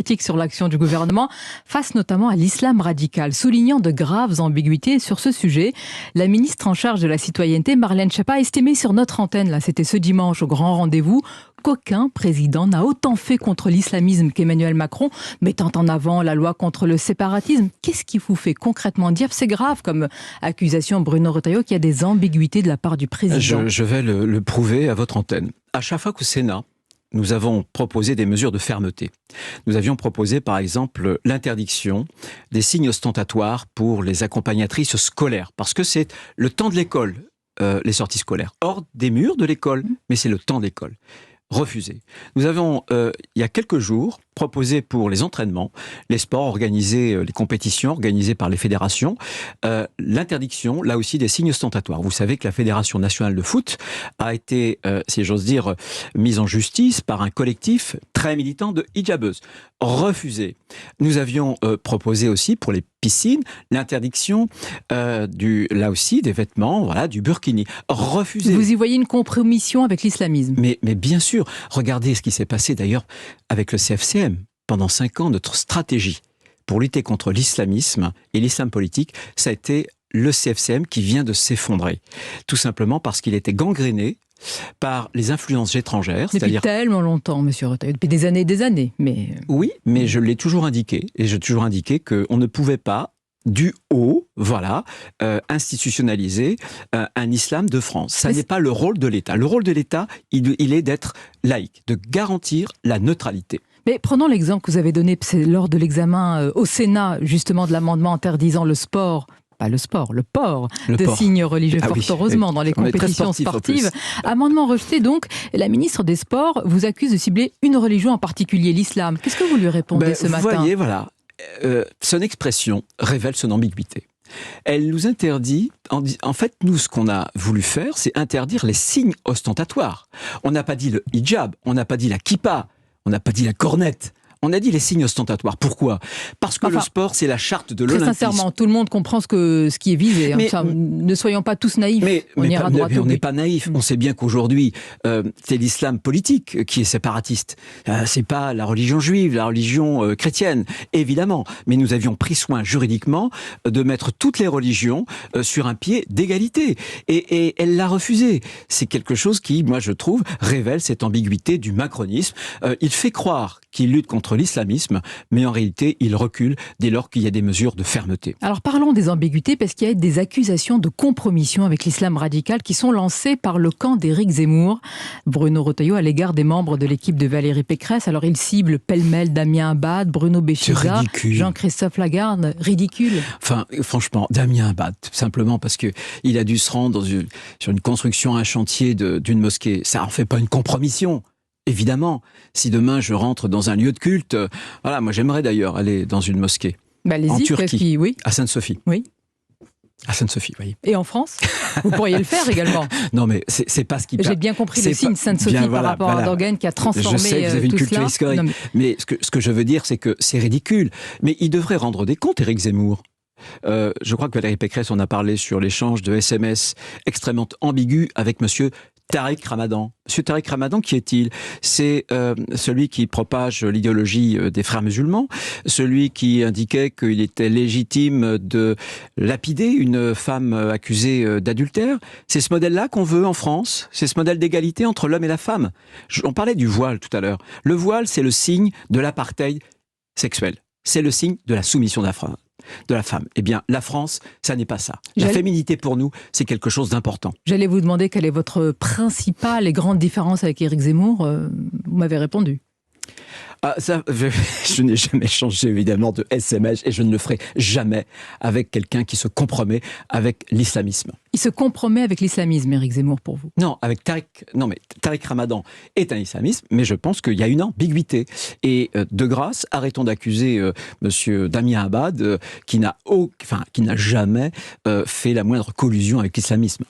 Critique sur l'action du gouvernement face notamment à l'islam radical, soulignant de graves ambiguïtés sur ce sujet. La ministre en charge de la citoyenneté, Marlène Schiappa, a estimé sur notre antenne, là, c'était ce dimanche au grand rendez-vous, qu'aucun président n'a autant fait contre l'islamisme qu'Emmanuel Macron, mettant en avant la loi contre le séparatisme. Qu'est-ce qui vous fait concrètement dire, c'est grave comme accusation, Bruno Retailleau, qu'il y a des ambiguïtés de la part du président? Je vais le prouver à votre antenne. À chaque fois qu'au Sénat, nous avons proposé des mesures de fermeté. Nous avions proposé, par exemple, l'interdiction des signes ostentatoires pour les accompagnatrices scolaires, parce que c'est le temps de l'école, les sorties scolaires, hors des murs de l'école, mais c'est le temps d'école. Refusé. Nous avons, il y a quelques jours, proposé pour les entraînements, les sports organisés, les compétitions organisées par les fédérations, l'interdiction, là aussi, des signes ostentatoires. Vous savez que la Fédération nationale de foot a été, si j'ose dire, mise en justice par un collectif très militant de hijabeuses. Refusé. Nous avions proposé aussi pour les piscines l'interdiction là aussi des vêtements, voilà, du burkini. Refusé. Vous y voyez une compromission avec l'islamisme? Mais bien sûr, regardez ce qui s'est passé d'ailleurs avec le CFCM. Pendant 5 ans, notre stratégie pour lutter contre l'islamisme et l'islam politique, ça a été le CFCM qui vient de s'effondrer. Tout simplement parce qu'il était gangréné par les influences étrangères. Depuis tellement longtemps, monsieur Retailleau, depuis des années et des années. Mais... Oui, mais je l'ai toujours indiqué, et j'ai toujours indiqué qu'on ne pouvait pas, du haut, voilà, institutionnaliser un islam de France. Ça n'est pas le rôle de l'État. Le rôle de l'État, il est d'être laïque, de garantir la neutralité. Mais prenons l'exemple que vous avez donné lors de l'examen au Sénat, justement, de l'amendement interdisant le sport. Pas le sport, le port de signes religieux, fort heureusement, dans les compétitions sportives. Amendement rejeté donc, la ministre des Sports vous accuse de cibler une religion en particulier, l'islam. Qu'est-ce que vous lui répondez ce matin? Vous voyez, voilà, son expression révèle son ambiguïté. Elle nous interdit, en fait, nous, ce qu'on a voulu faire, c'est interdire les signes ostentatoires. On n'a pas dit le hijab, on n'a pas dit la kippa, on n'a pas dit la cornette. On a dit les signes ostentatoires. Pourquoi? Parce que le sport, c'est la charte de l'olympisme. Très sincèrement, tout le monde comprend ce qui est visé. Mais, ne soyons pas tous naïfs. On n'est pas naïfs. On sait bien qu'aujourd'hui, c'est l'islam politique qui est séparatiste. C'est pas la religion juive, la religion chrétienne, évidemment. Mais nous avions pris soin juridiquement de mettre toutes les religions sur un pied d'égalité. Et elle l'a refusé. C'est quelque chose qui, moi, je trouve, révèle cette ambiguïté du macronisme. Il fait croire qu'il lutte contre l'islamisme, mais en réalité, il recule dès lors qu'il y a des mesures de fermeté. Alors parlons des ambiguïtés, parce qu'il y a des accusations de compromission avec l'islam radical qui sont lancées par le camp d'Éric Zemmour, Bruno Retailleau, à l'égard des membres de l'équipe de Valérie Pécresse. Alors il cible pêle-mêle Damien Abad, Bruno Béchiza, Jean-Christophe Lagarde. Ridicule. Enfin, franchement, Damien Abad, simplement parce qu'il a dû se rendre sur une construction, un chantier d'une mosquée. Ça en fait pas une compromission. Évidemment, si demain je rentre dans un lieu de culte, voilà, moi j'aimerais d'ailleurs aller dans une mosquée en Turquie, à Sainte-Sophie. Oui. À Sainte-Sophie, voyez. Et en France, vous pourriez le faire également. Non, mais c'est pas ce qui. J'ai bien compris le signe Sainte-Sophie par rapport à Erdogan qui a transformé Je sais que vous avez une culture historique, mais ce que je veux dire, c'est que c'est ridicule. Mais il devrait rendre des comptes, Éric Zemmour. Je crois que Valérie Pécresse en a parlé sur l'échange de SMS extrêmement ambigu avec monsieur Tariq Ramadan. Monsieur Tariq Ramadan, qui est-il? C'est celui qui propage l'idéologie des frères musulmans, celui qui indiquait qu'il était légitime de lapider une femme accusée d'adultère. C'est ce modèle-là qu'on veut en France? C'est ce modèle d'égalité entre l'homme et la femme? On parlait du voile tout à l'heure. Le voile, c'est le signe de l'apartheid sexuel. C'est le signe de la soumission de la femme. Eh bien, la France, ça n'est pas ça. La féminité, pour nous, c'est quelque chose d'important. J'allais vous demander quelle est votre principale et grande différence avec Éric Zemmour. Vous m'avez répondu. Je n'ai jamais changé évidemment de SMS et je ne le ferai jamais avec quelqu'un qui se compromet avec l'islamisme. Il se compromet avec l'islamisme, Éric Zemmour, pour vous? Non, Tariq Ramadan est un islamiste, mais je pense qu'il y a une ambiguïté. Et de grâce, arrêtons d'accuser monsieur Damien Abad qui n'a jamais fait la moindre collusion avec l'islamisme.